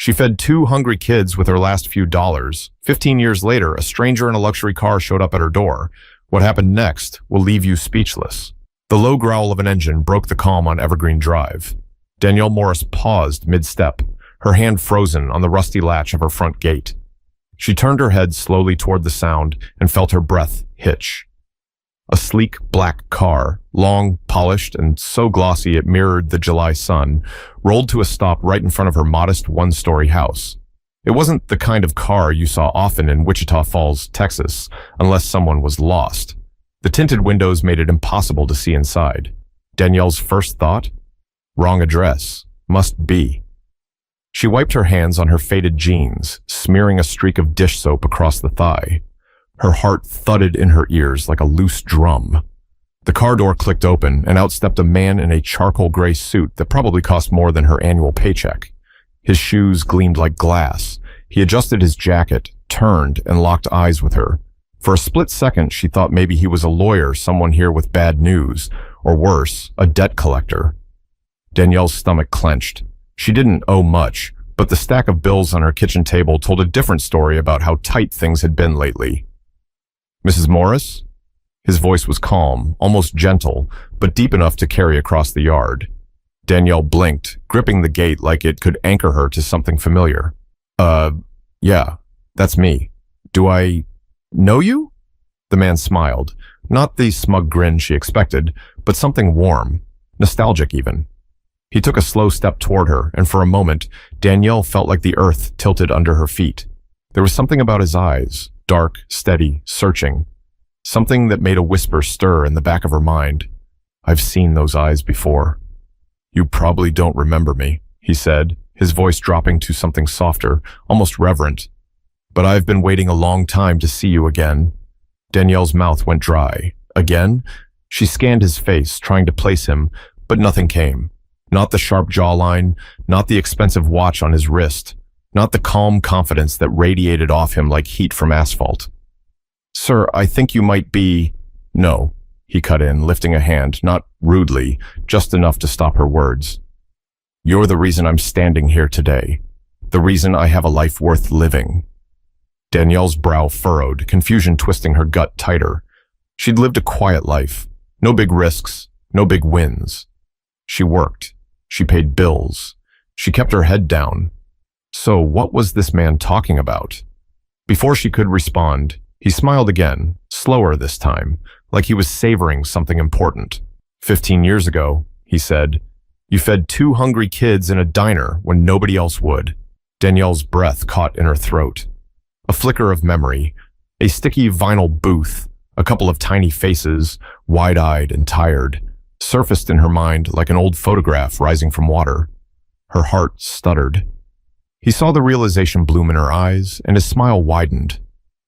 She fed two hungry kids with her last few dollars. 15 years later, a stranger in a luxury car showed up at her door. What happened next will leave you speechless. The low growl of an engine broke the calm on Evergreen Drive. Danielle Morris paused mid-step, her hand frozen on the rusty latch of her front gate. She turned her head slowly toward the sound and felt her breath hitch. A sleek black car, long, polished, and so glossy it mirrored the July sun, rolled to a stop right in front of her modest one-story house. It wasn't the kind of car you saw often in Wichita Falls, Texas, unless someone was lost. The tinted windows made it impossible to see inside. Danielle's first thought? Wrong address. Must be. She wiped her hands on her faded jeans, smearing a streak of dish soap across the thigh. Her heart thudded in her ears like a loose drum. The car door clicked open, and out stepped a man in a charcoal gray suit that probably cost more than her annual paycheck. His shoes gleamed like glass. He adjusted his jacket, turned, and locked eyes with her. For a split second, she thought maybe he was a lawyer, someone here with bad news, or worse, a debt collector. Danielle's stomach clenched. She didn't owe much, but the stack of bills on her kitchen table told a different story about how tight things had been lately. Mrs. Morris? His voice was calm, almost gentle, but deep enough to carry across the yard. Danielle blinked, gripping the gate like it could anchor her to something familiar. Yeah, that's me. Do I know you? The man smiled, not the smug grin she expected, but something warm, nostalgic even. He took a slow step toward her, and for a moment, Danielle felt like the earth tilted under her feet. There was something about his eyes, dark, steady, searching. Something that made a whisper stir in the back of her mind. I've seen those eyes before. You probably don't remember me, he said, his voice dropping to something softer, almost reverent. But I've been waiting a long time to see you again. Danielle's mouth went dry. Again? She scanned his face, trying to place him, but nothing came. Not the sharp jawline, not the expensive watch on his wrist, not the calm confidence that radiated off him like heat from asphalt. Sir, I think you might be... No, he cut in, lifting a hand, not rudely, just enough to stop her words. You're the reason I'm standing here today. The reason I have a life worth living. Danielle's brow furrowed, confusion twisting her gut tighter. She'd lived a quiet life. No big risks, no big wins. She worked. She paid bills. She kept her head down. So what was this man talking about? Before she could respond, he smiled again, slower this time, like he was savoring something important. 15 years ago, he said, you fed two hungry kids in a diner when nobody else would. Danielle's breath caught in her throat. A flicker of memory, a sticky vinyl booth, a couple of tiny faces, wide-eyed and tired, surfaced in her mind like an old photograph rising from water. Her heart stuttered. He saw the realization bloom in her eyes, and his smile widened.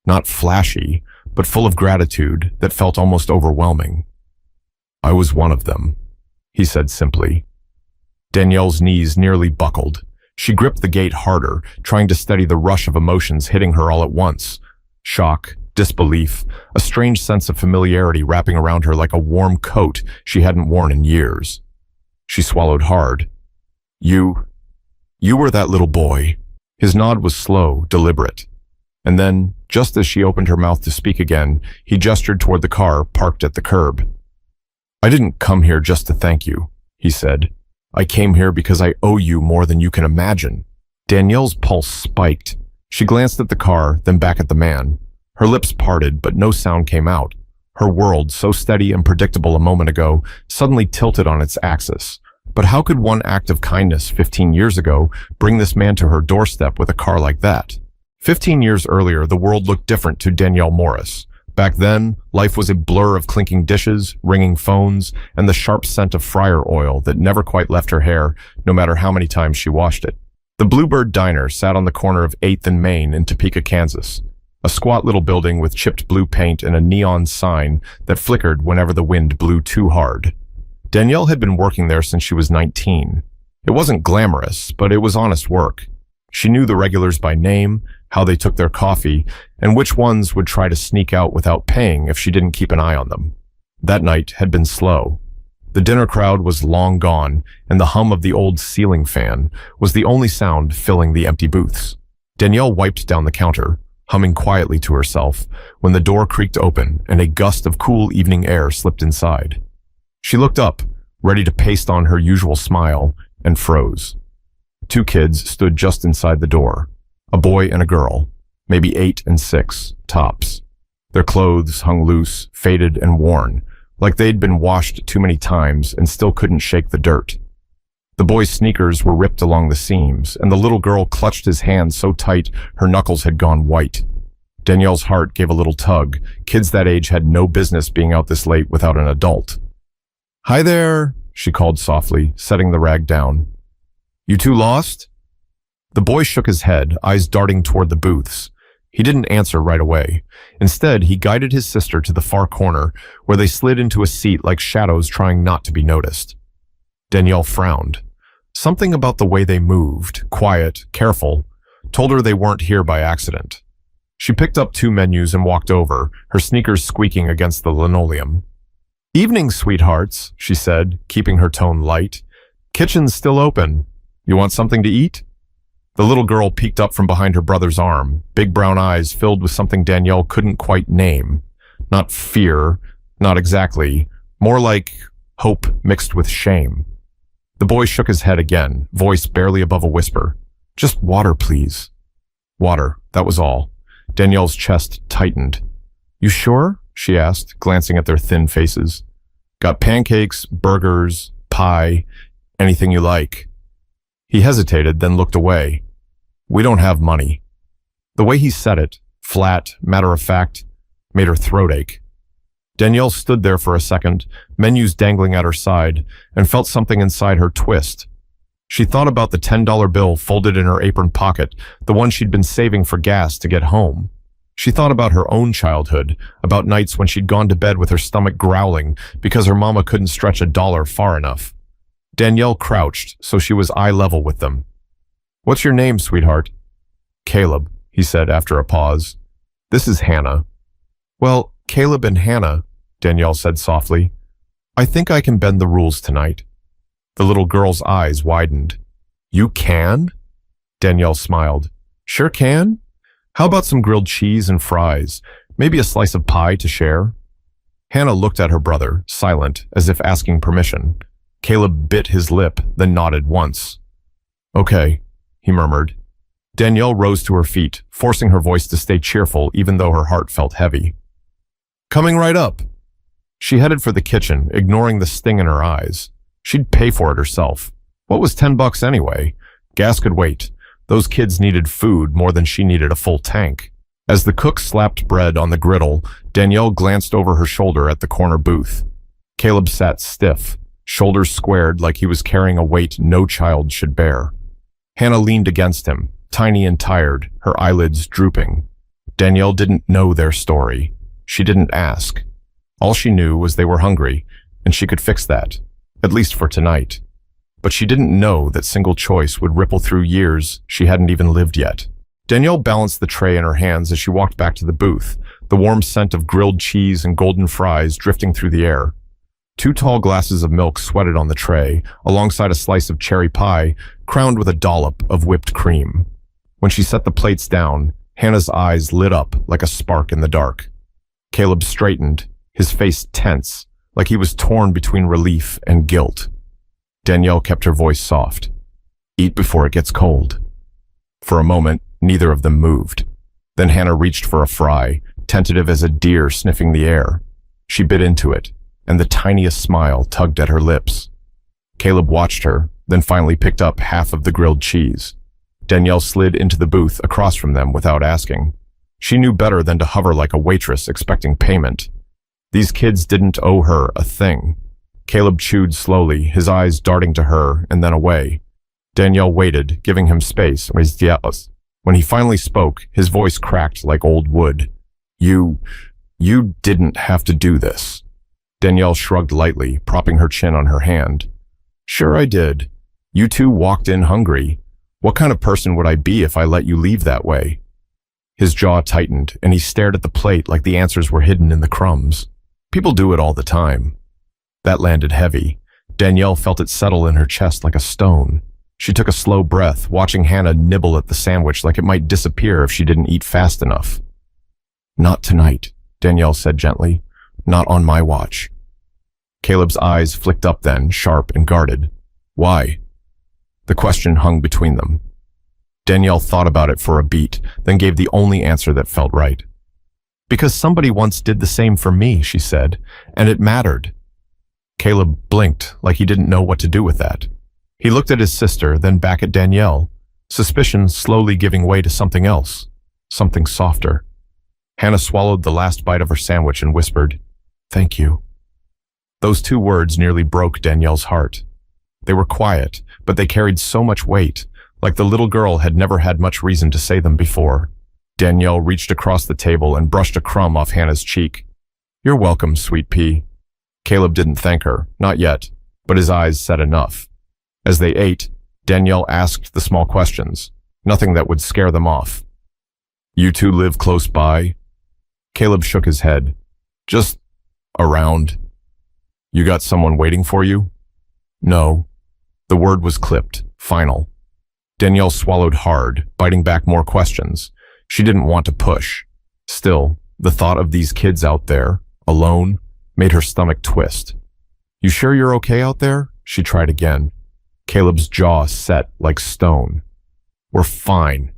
Not flashy, but full of gratitude that felt almost overwhelming. I was one of them, he said simply. Danielle's knees nearly buckled. She gripped the gate harder, trying to steady the rush of emotions hitting her all at once. Shock, disbelief, a strange sense of familiarity wrapping around her like a warm coat she hadn't worn in years. She swallowed hard. You were that little boy. His nod was slow, deliberate. And then, just as she opened her mouth to speak again, he gestured toward the car parked at the curb. I didn't come here just to thank you, he said. I came here because I owe you more than you can imagine. Danielle's pulse spiked. She glanced at the car, then back at the man. Her lips parted, but no sound came out. Her world, so steady and predictable a moment ago, suddenly tilted on its axis. But how could one act of kindness 15 years ago bring this man to her doorstep with a car like that? 15 years earlier, the world looked different to Danielle Morris. Back then, life was a blur of clinking dishes, ringing phones, and the sharp scent of fryer oil that never quite left her hair, no matter how many times she washed it. The Bluebird Diner sat on the corner of 8th and Main in Topeka, Kansas. A squat little building with chipped blue paint and a neon sign that flickered whenever the wind blew too hard. Danielle had been working there since she was 19. It wasn't glamorous, but it was honest work. She knew the regulars by name, how they took their coffee, and which ones would try to sneak out without paying if she didn't keep an eye on them. That night had been slow. The dinner crowd was long gone, and the hum of the old ceiling fan was the only sound filling the empty booths. Danielle wiped down the counter, humming quietly to herself, when the door creaked open and a gust of cool evening air slipped inside. She looked up, ready to paste on her usual smile, and froze. Two kids stood just inside the door, a boy and a girl, maybe 8 and 6, tops. Their clothes hung loose, faded and worn, like they'd been washed too many times and still couldn't shake the dirt. The boy's sneakers were ripped along the seams, and the little girl clutched his hand so tight her knuckles had gone white. Danielle's heart gave a little tug. Kids that age had no business being out this late without an adult. "Hi there," she called softly, setting the rag down. "You two lost?" The boy shook his head, eyes darting toward the booths. He didn't answer right away. Instead, he guided his sister to the far corner, where they slid into a seat like shadows trying not to be noticed. Danielle frowned. Something about the way they moved, quiet, careful, told her they weren't here by accident. She picked up 2 menus and walked over, her sneakers squeaking against the linoleum. "Evening, sweethearts," she said, keeping her tone light. "Kitchen's still open. You want something to eat?" The little girl peeked up from behind her brother's arm, big brown eyes filled with something Danielle couldn't quite name. Not fear, not exactly, more like hope mixed with shame. The boy shook his head again, voice barely above a whisper. "Just water, please." Water, that was all. Danielle's chest tightened. "You sure?" she asked, glancing at their thin faces. "Got pancakes, burgers, pie, anything you like." He hesitated, then looked away. "We don't have money." The way he said it, flat, matter-of-fact, made her throat ache. Danielle stood there for a second, menus dangling at her side, and felt something inside her twist. She thought about the $10 bill folded in her apron pocket, the one she'd been saving for gas to get home. She thought about her own childhood, about nights when she'd gone to bed with her stomach growling because her mama couldn't stretch $1 far enough. Danielle crouched, so she was eye level with them. "What's your name, sweetheart?" "Caleb," he said after a pause. "This is Hannah." "Well, Caleb and Hannah," Danielle said softly, "I think I can bend the rules tonight." The little girl's eyes widened. "You can?" Danielle smiled. "Sure can. How about some grilled cheese and fries? Maybe a slice of pie to share?" Hannah looked at her brother, silent, as if asking permission. Caleb bit his lip, then nodded once. "Okay," he murmured. Danielle rose to her feet, forcing her voice to stay cheerful even though her heart felt heavy. "Coming right up." She headed for the kitchen, ignoring the sting in her eyes. She'd pay for it herself. What was $10 anyway? Gas could wait. Those kids needed food more than she needed a full tank. As the cook slapped bread on the griddle, Danielle glanced over her shoulder at the corner booth. Caleb sat stiff, shoulders squared like he was carrying a weight no child should bear. Hannah leaned against him, tiny and tired, her eyelids drooping. Danielle didn't know their story. She didn't ask. All she knew was they were hungry, and she could fix that, at least for tonight. But she didn't know that single choice would ripple through years she hadn't even lived yet. Danielle balanced the tray in her hands as she walked back to the booth, the warm scent of grilled cheese and golden fries drifting through the air. 2 tall glasses of milk sweated on the tray, alongside a slice of cherry pie, crowned with a dollop of whipped cream. When she set the plates down, Hannah's eyes lit up like a spark in the dark. Caleb straightened, his face tense, like he was torn between relief and guilt. Danielle kept her voice soft. "Eat before it gets cold." For a moment, neither of them moved. Then Hannah reached for a fry, tentative as a deer sniffing the air. She bit into it, and the tiniest smile tugged at her lips. Caleb watched her, then finally picked up half of the grilled cheese. Danielle slid into the booth across from them without asking. She knew better than to hover like a waitress expecting payment. These kids didn't owe her a thing. Caleb chewed slowly, his eyes darting to her and then away. Danielle waited, giving him space. When he finally spoke, his voice cracked like old wood. You didn't have to do this." Danielle shrugged lightly, propping her chin on her hand. "Sure I did. You two walked in hungry. What kind of person would I be if I let you leave that way?" His jaw tightened, and he stared at the plate like the answers were hidden in the crumbs. People do it all the time. That landed heavy. Danielle felt it settle in her chest like a stone. She took a slow breath, watching Hannah nibble at the sandwich like it might disappear if she didn't eat fast enough. "Not tonight," Danielle said gently. "Not on my watch." Caleb's eyes flicked up then, sharp and guarded. "Why?" The question hung between them. Danielle thought about it for a beat, then gave the only answer that felt right. "Because somebody once did the same for me," she said, "and it mattered." Caleb blinked like he didn't know what to do with that. He looked at his sister, then back at Danielle, suspicion slowly giving way to something else, something softer. Hannah swallowed the last bite of her sandwich and whispered, "Thank you." Those two words nearly broke Danielle's heart. They were quiet, but they carried so much weight, like the little girl had never had much reason to say them before. Danielle reached across the table and brushed a crumb off Hannah's cheek. "You're welcome, sweet pea." Caleb didn't thank her, not yet, but his eyes said enough. As they ate, Danielle asked the small questions, nothing that would scare them off. "You two live close by?" Caleb shook his head. "Just around." "You got someone waiting for you?" "No." The word was clipped, final. Danielle swallowed hard, biting back more questions. She didn't want to push. Still, the thought of these kids out there, alone, made her stomach twist. "You sure you're okay out there?" She tried again. Caleb's jaw set like stone. "We're fine."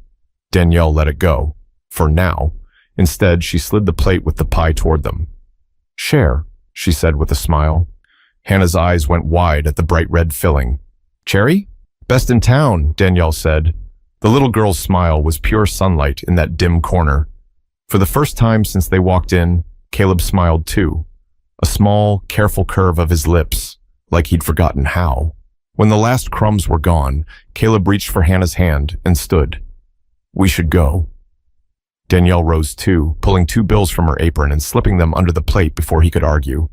Danielle let it go. For now. Instead, she slid the plate with the pie toward them. "Share," she said with a smile. Hannah's eyes went wide at the bright red filling. "Cherry?" "Best in town," Danielle said. The little girl's smile was pure sunlight in that dim corner. For the first time since they walked in, Caleb smiled too. A small, careful curve of his lips, like he'd forgotten how. When the last crumbs were gone, Caleb reached for Hannah's hand and stood. "We should go." Danielle rose too, pulling 2 bills from her apron and slipping them under the plate before he could argue.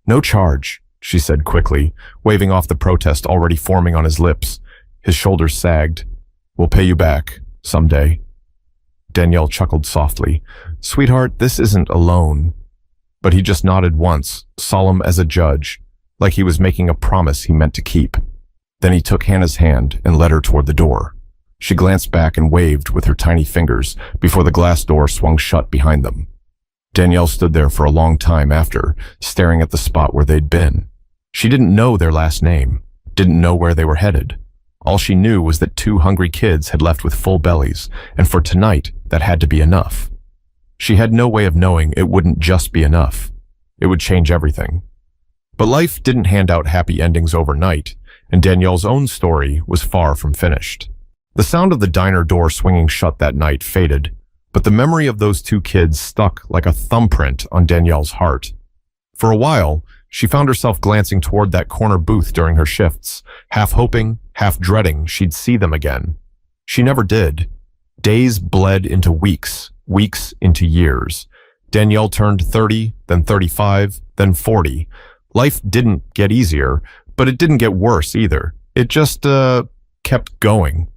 "No charge," she said quickly, waving off the protest already forming on his lips. His shoulders sagged. "We'll pay you back, someday." Danielle chuckled softly. "Sweetheart, this isn't a loan." But he just nodded once, solemn as a judge, like he was making a promise he meant to keep. Then he took Hannah's hand and led her toward the door. She glanced back and waved with her tiny fingers before the glass door swung shut behind them. Danielle stood there for a long time after, staring at the spot where they'd been. She didn't know their last name, didn't know where they were headed. All she knew was that 2 hungry kids had left with full bellies, and for tonight, that had to be enough. She had no way of knowing it wouldn't just be enough. It would change everything. But life didn't hand out happy endings overnight, and Danielle's own story was far from finished. The sound of the diner door swinging shut that night faded, but the memory of those 2 kids stuck like a thumbprint on Danielle's heart. For a while, she found herself glancing toward that corner booth during her shifts, half hoping, half dreading she'd see them again. She never did. Days bled into weeks, weeks into years. Danielle turned 30, then 35, then 40. Life didn't get easier, but it didn't get worse either. It just, kept going.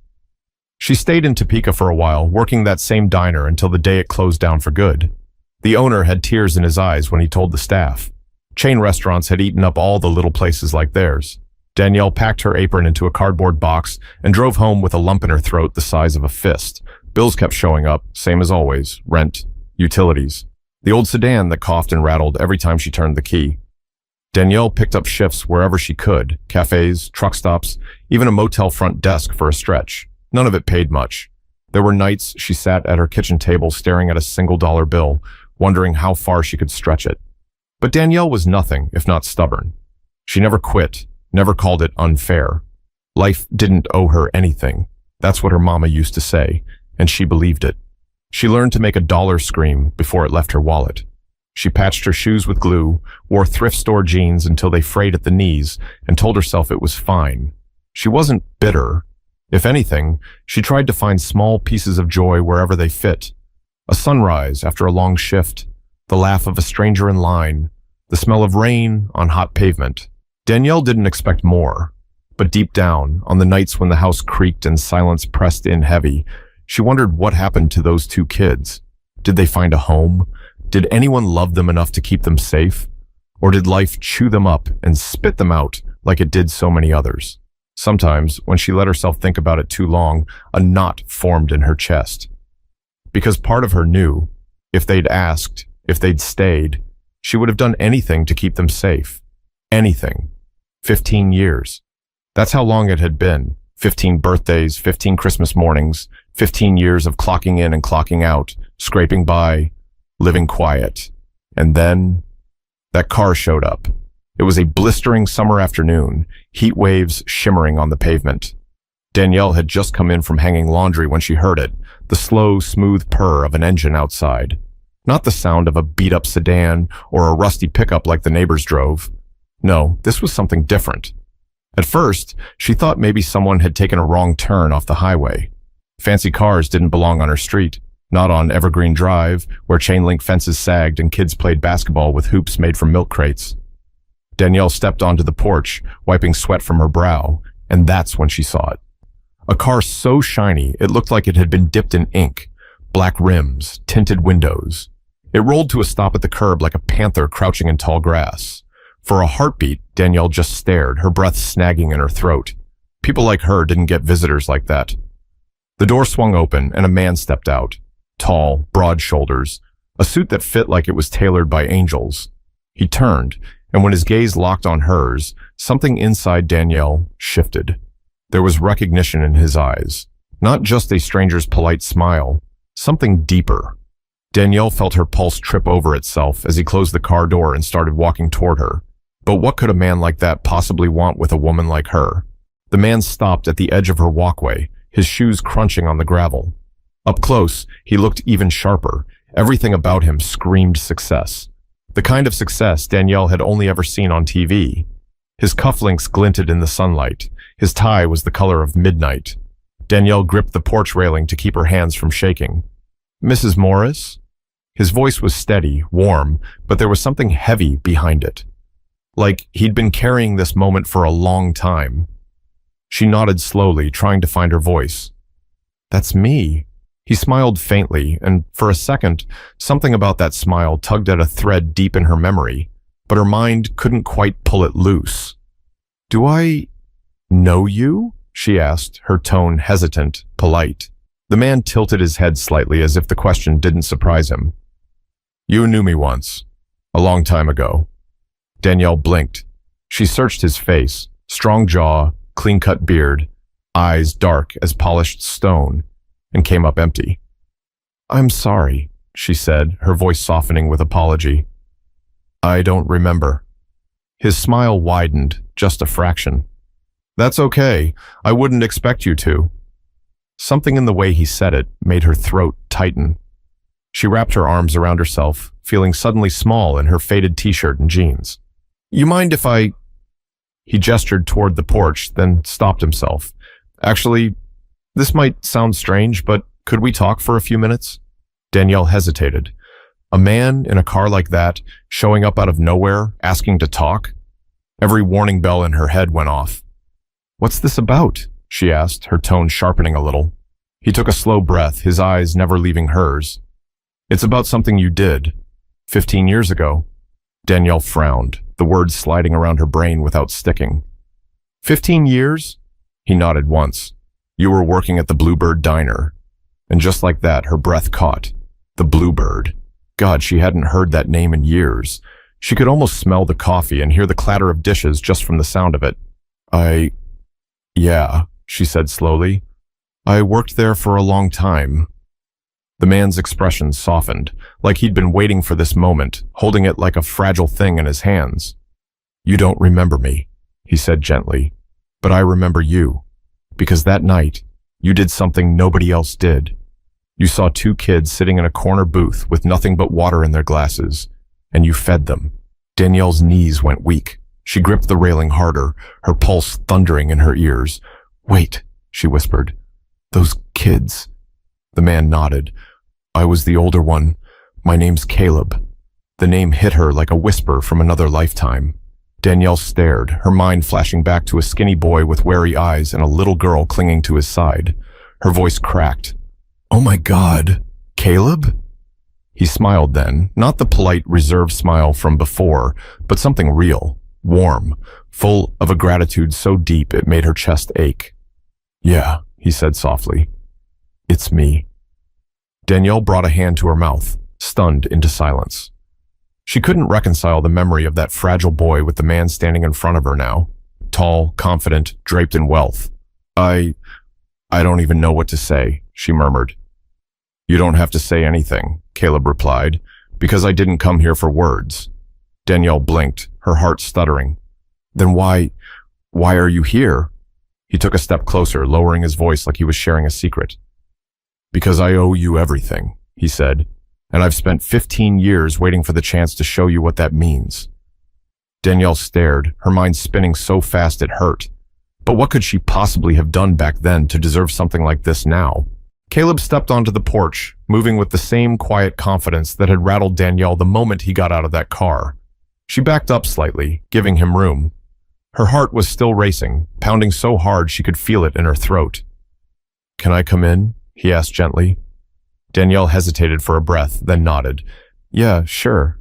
She stayed in Topeka for a while, working that same diner until the day it closed down for good. The owner had tears in his eyes when he told the staff. Chain restaurants had eaten up all the little places like theirs. Danielle packed her apron into a cardboard box and drove home with a lump in her throat the size of a fist. Bills kept showing up, same as always, rent, utilities. The old sedan that coughed and rattled every time she turned the key. Danielle picked up shifts wherever she could, cafes, truck stops, even a motel front desk for a stretch. None of it paid much. There were nights she sat at her kitchen table staring at a $1 bill, wondering how far she could stretch it. But Danielle was nothing if not stubborn. She never quit, never called it unfair. Life didn't owe her anything. That's what her mama used to say, and she believed it. She learned to make a dollar scream before it left her wallet. She patched her shoes with glue, wore thrift store jeans until they frayed at the knees, and told herself it was fine. She wasn't bitter. If anything, she tried to find small pieces of joy wherever they fit. A sunrise after a long shift, the laugh of a stranger in line, the smell of rain on hot pavement. Danielle didn't expect more, but deep down, on the nights when the house creaked and silence pressed in heavy, she wondered what happened to those 2 kids. Did they find a home? Did anyone love them enough to keep them safe? Or did life chew them up and spit them out like it did so many others. Sometimes, when she let herself think about it too long, a knot formed in her chest. Because part of her knew, if they'd asked, if they'd stayed, she would have done anything to keep them safe. Anything. 15 years. That's how long it had been. 15 birthdays, 15 Christmas mornings, 15 years of clocking in and clocking out, scraping by, living quiet. And then, that car showed up. It was a blistering summer afternoon, heat waves shimmering on the pavement. Danielle had just come in from hanging laundry when she heard it, the slow, smooth purr of an engine outside. Not the sound of a beat-up sedan or a rusty pickup like the neighbors drove. No, this was something different. At first, she thought maybe someone had taken a wrong turn off the highway. Fancy cars didn't belong on her street, not on Evergreen Drive, where chain-link fences sagged and kids played basketball with hoops made from milk crates. Danielle stepped onto the porch, wiping sweat from her brow, and that's when she saw it. A car so shiny it looked like it had been dipped in ink. Black rims, tinted windows. It rolled to a stop at the curb like a panther crouching in tall grass. For a heartbeat, Danielle just stared, her breath snagging in her throat. People like her didn't get visitors like that. The door swung open and a man stepped out. Tall, broad shoulders, a suit that fit like it was tailored by angels. He turned, and when his gaze locked on hers, something inside Danielle shifted. There was recognition in his eyes. Not just a stranger's polite smile, something deeper. Danielle felt her pulse trip over itself as he closed the car door and started walking toward her. But what could a man like that possibly want with a woman like her? The man stopped at the edge of her walkway, his shoes crunching on the gravel. Up close, he looked even sharper. Everything about him screamed success. The kind of success Danielle had only ever seen on TV. His cufflinks glinted in the sunlight. His tie was the color of midnight. Danielle gripped the porch railing to keep her hands from shaking. "Mrs. Morris?" His voice was steady, warm, but there was something heavy behind it. Like he'd been carrying this moment for a long time. She nodded slowly, trying to find her voice. "That's me." He smiled faintly, and for a second, something about that smile tugged at a thread deep in her memory, but her mind couldn't quite pull it loose. "Do I know you?" she asked, her tone hesitant, polite. The man tilted his head slightly as if the question didn't surprise him. "You knew me once, a long time ago." Danielle blinked. She searched his face, strong jaw, clean-cut beard, eyes dark as polished stone, and came up empty. "I'm sorry," she said, her voice softening with apology. "I don't remember." His smile widened, just a fraction. "That's okay. I wouldn't expect you to." Something in the way he said it made her throat tighten. She wrapped her arms around herself, feeling suddenly small in her faded t-shirt and jeans. "You mind if I—" He gestured toward the porch, then stopped himself. "Actually, this might sound strange, but could we talk for a few minutes?" Danielle hesitated. A man in a car like that, showing up out of nowhere, asking to talk? Every warning bell in her head went off. "What's this about?" she asked, her tone sharpening a little. He took a slow breath, his eyes never leaving hers. "It's about something you did 15 years ago." Danielle frowned, the words sliding around her brain without sticking. 15 years? He nodded once. "You were working at the Bluebird Diner." And just like that, her breath caught. The Bluebird. God, she hadn't heard that name in years. She could almost smell the coffee and hear the clatter of dishes just from the sound of it. Yeah, she said slowly. "I worked there for a long time." The man's expression softened, like he'd been waiting for this moment, holding it like a fragile thing in his hands. "You don't remember me," he said gently, "but I remember you. Because that night, you did something nobody else did. You saw two kids sitting in a corner booth with nothing but water in their glasses, and you fed them." Danielle's knees went weak. She gripped the railing harder, her pulse thundering in her ears. "Wait," she whispered. "Those kids." The man nodded. "I was the older one. My name's Caleb." The name hit her like a whisper from another lifetime. Danielle stared, her mind flashing back to a skinny boy with wary eyes and a little girl clinging to his side. Her voice cracked. "Oh my God, Caleb?" He smiled then, not the polite, reserved smile from before, but something real. warm, full of a gratitude so deep it made her chest ache. "Yeah," he said softly. "It's me." Danielle brought a hand to her mouth, stunned into silence. She couldn't reconcile the memory of that fragile boy with the man standing in front of her now, tall, confident, draped in wealth. I don't even know what to say," she murmured. "You don't have to say anything," Caleb replied, "because I didn't come here for words." Danielle blinked, her heart stuttering. "Then why are you here?" He took a step closer, lowering his voice like he was sharing a secret. "Because I owe you everything," he said, "and I've spent 15 years waiting for the chance to show you what that means." Danielle stared, her mind spinning so fast it hurt. But what could she possibly have done back then to deserve something like this now? Caleb stepped onto the porch, moving with the same quiet confidence that had rattled Danielle the moment he got out of that car. She backed up slightly, giving him room. Her heart was still racing, pounding so hard she could feel it in her throat. "Can I come in?" he asked gently. Danielle hesitated for a breath, then nodded. "Yeah, sure."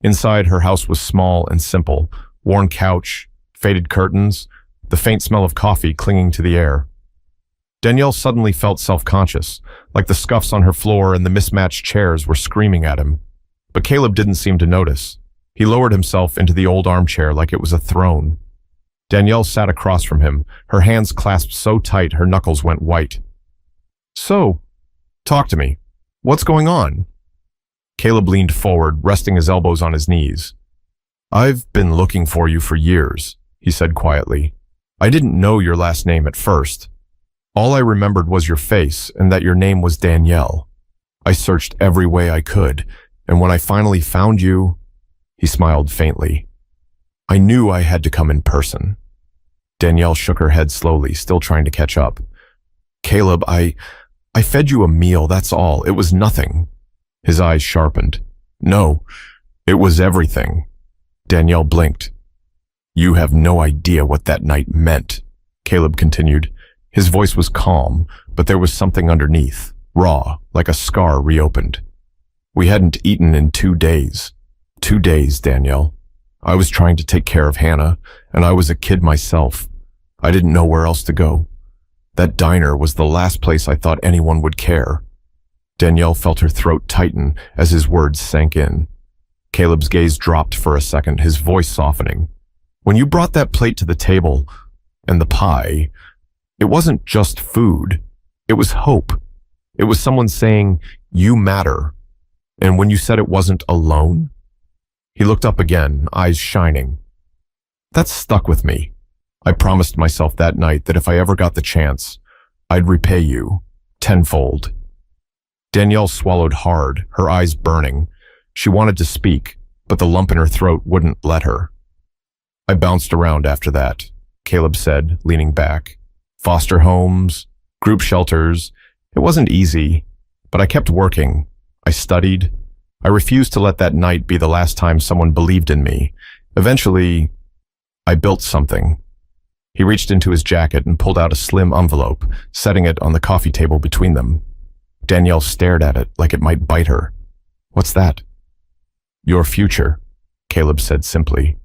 Inside, her house was small and simple, worn couch, faded curtains, the faint smell of coffee clinging to the air. Danielle suddenly felt self-conscious, like the scuffs on her floor and the mismatched chairs were screaming at him. But Caleb didn't seem to notice. He lowered himself into the old armchair like it was a throne. Danielle sat across from him, her hands clasped so tight her knuckles went white. "So, talk to me. What's going on?" Caleb leaned forward, resting his elbows on his knees. "I've been looking for you for years," he said quietly. "I didn't know your last name at first. All I remembered was your face and that your name was Danielle. I searched every way I could, and when I finally found you," he smiled faintly, "I knew I had to come in person." Danielle shook her head slowly, still trying to catch up. "Caleb, I fed you a meal, that's all. It was nothing." His eyes sharpened. "No, it was everything." Danielle blinked. "You have no idea what that night meant," Caleb continued. His voice was calm, but there was something underneath, raw, like a scar reopened. "We hadn't eaten in 2 days. 2 days, Danielle. I was trying to take care of Hannah, and I was a kid myself. I didn't know where else to go. That diner was the last place I thought anyone would care." Danielle felt her throat tighten as his words sank in. Caleb's gaze dropped for a second, his voice softening. "When you brought that plate to the table, and the pie, it wasn't just food. It was hope. It was someone saying, 'You matter.' And when you said it wasn't alone," he looked up again, eyes shining. "That stuck with me. I promised myself that night that if I ever got the chance, I'd repay you, tenfold." Danielle swallowed hard, her eyes burning. She wanted to speak, but the lump in her throat wouldn't let her. "I bounced around after that," Caleb said, leaning back. "Foster homes, group shelters. It wasn't easy, but I kept working. I studied. I refused to let that night be the last time someone believed in me. Eventually, I built something." He reached into his jacket and pulled out a slim envelope, setting it on the coffee table between them. Danielle stared at it like it might bite her. "What's that?" "Your future," Caleb said simply.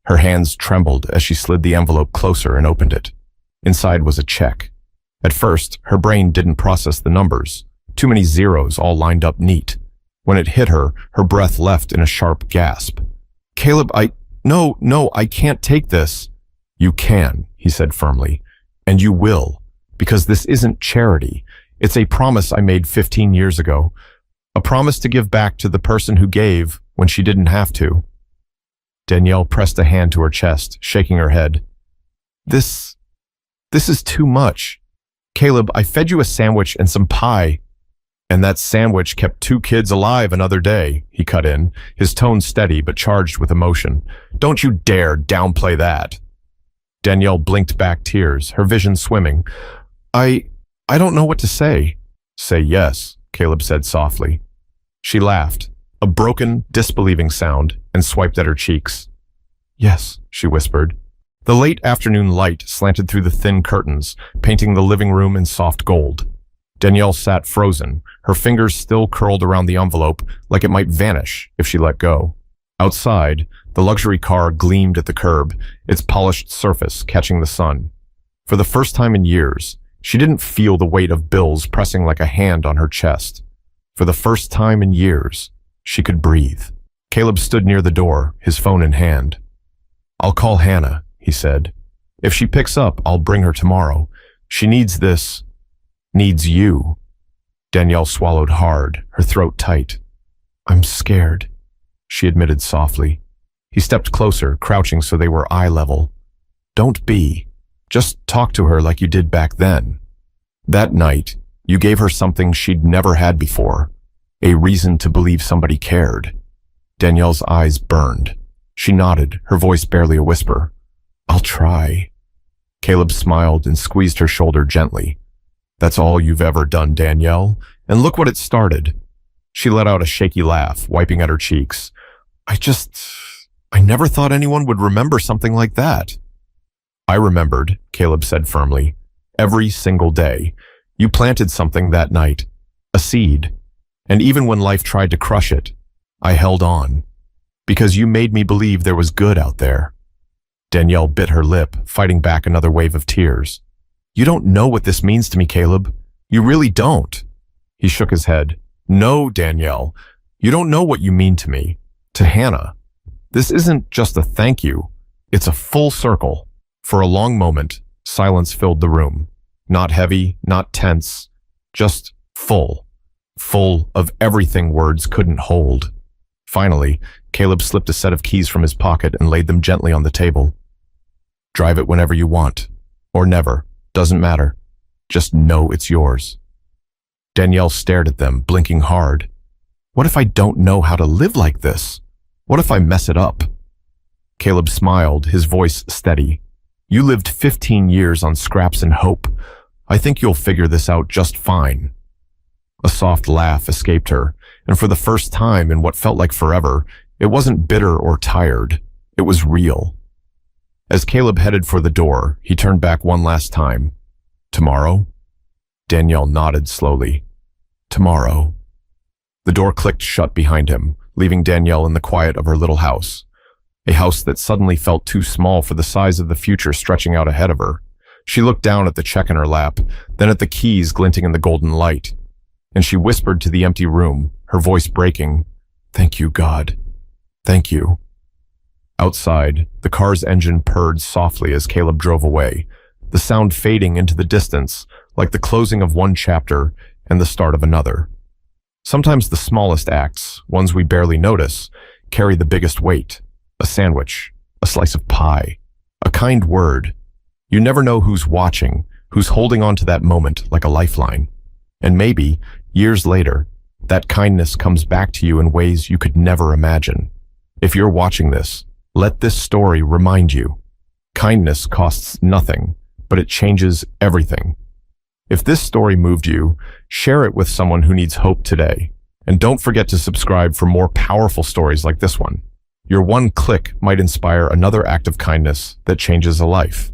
Her hands trembled as she slid the envelope closer and opened it. Inside was a check. At first, her brain didn't process the numbers. Too many zeros all lined up neat. When it hit her, her breath left in a sharp gasp. "Caleb, no, I can't take this." "You can," he said firmly. "And you will, because this isn't charity. It's a promise I made 15 years ago. A promise to give back to the person who gave when she didn't have to." Danielle pressed a hand to her chest, shaking her head. This is too much. Caleb, I fed you a sandwich and some pie." "And that sandwich kept 2 kids alive another day," he cut in, his tone steady but charged with emotion. "Don't you dare downplay that." Danielle blinked back tears, her vision swimming. I don't know what to say." "Say yes," Caleb said softly. She laughed, a broken, disbelieving sound, and swiped at her cheeks. "Yes," she whispered. The late afternoon light slanted through the thin curtains, painting the living room in soft gold. Danielle sat frozen, her fingers still curled around the envelope like it might vanish if she let go. Outside, The luxury car gleamed at the curb, its polished surface catching the sun. For the first time in years, she didn't feel the weight of bills pressing like a hand on her chest. For the first time in years, she could breathe. Caleb stood near the door, his phone in hand. "I'll call Hannah," he said. "If she picks up, I'll bring her tomorrow. She needs this. Needs you." Danielle swallowed hard, her throat tight. "I'm scared," she admitted softly. He stepped closer, crouching so they were eye level. "Don't be. Just talk to her like you did back then." That night, you gave her something she'd never had before, a reason to believe somebody cared. Danielle's eyes burned. She nodded, her voice barely a whisper. "I'll try." Caleb smiled and squeezed her shoulder gently. "That's all you've ever done, Danielle, and look what it started." She let out a shaky laugh, wiping at her cheeks. I never thought anyone would remember something like that." "I remembered," Caleb said firmly. "Every single day. You planted something that night, a seed. And even when life tried to crush it, I held on. Because you made me believe there was good out there." Danielle bit her lip, fighting back another wave of tears. "You don't know what this means to me, Caleb. You really don't." He shook his head. "No, Danielle, you don't know what you mean to me, to Hannah. This isn't just a thank you. It's a full circle." For a long moment, silence filled the room. Not heavy, not tense, just full. Full of everything words couldn't hold. Finally, Caleb slipped a set of keys from his pocket and laid them gently on the table. "Drive it whenever you want. Or never. Doesn't matter. Just know it's yours." Danielle stared at them, blinking hard. "What if I don't know how to live like this? What if I mess it up?" Caleb smiled, his voice steady. "You lived 15 years on scraps and hope. I think you'll figure this out just fine." A soft laugh escaped her, and for the first time in what felt like forever, it wasn't bitter or tired. It was real. As Caleb headed for the door, he turned back one last time. "Tomorrow?" Danielle nodded slowly. "Tomorrow." The door clicked shut behind him, leaving Danielle in the quiet of her little house. A house that suddenly felt too small for the size of the future stretching out ahead of her. She looked down at the check in her lap, then at the keys glinting in the golden light. And she whispered to the empty room, her voice breaking, "Thank you, God. Thank you." Outside, the car's engine purred softly as Caleb drove away, the sound fading into the distance like the closing of one chapter and the start of another. Sometimes the smallest acts, ones we barely notice, carry the biggest weight. A sandwich, a slice of pie, a kind word. You never know who's watching, who's holding on to that moment like a lifeline. And maybe, years later, that kindness comes back to you in ways you could never imagine. If you're watching this, let this story remind you. Kindness costs nothing, but it changes everything. If this story moved you, share it with someone who needs hope today. And don't forget to subscribe for more powerful stories like this one. Your one click might inspire another act of kindness that changes a life.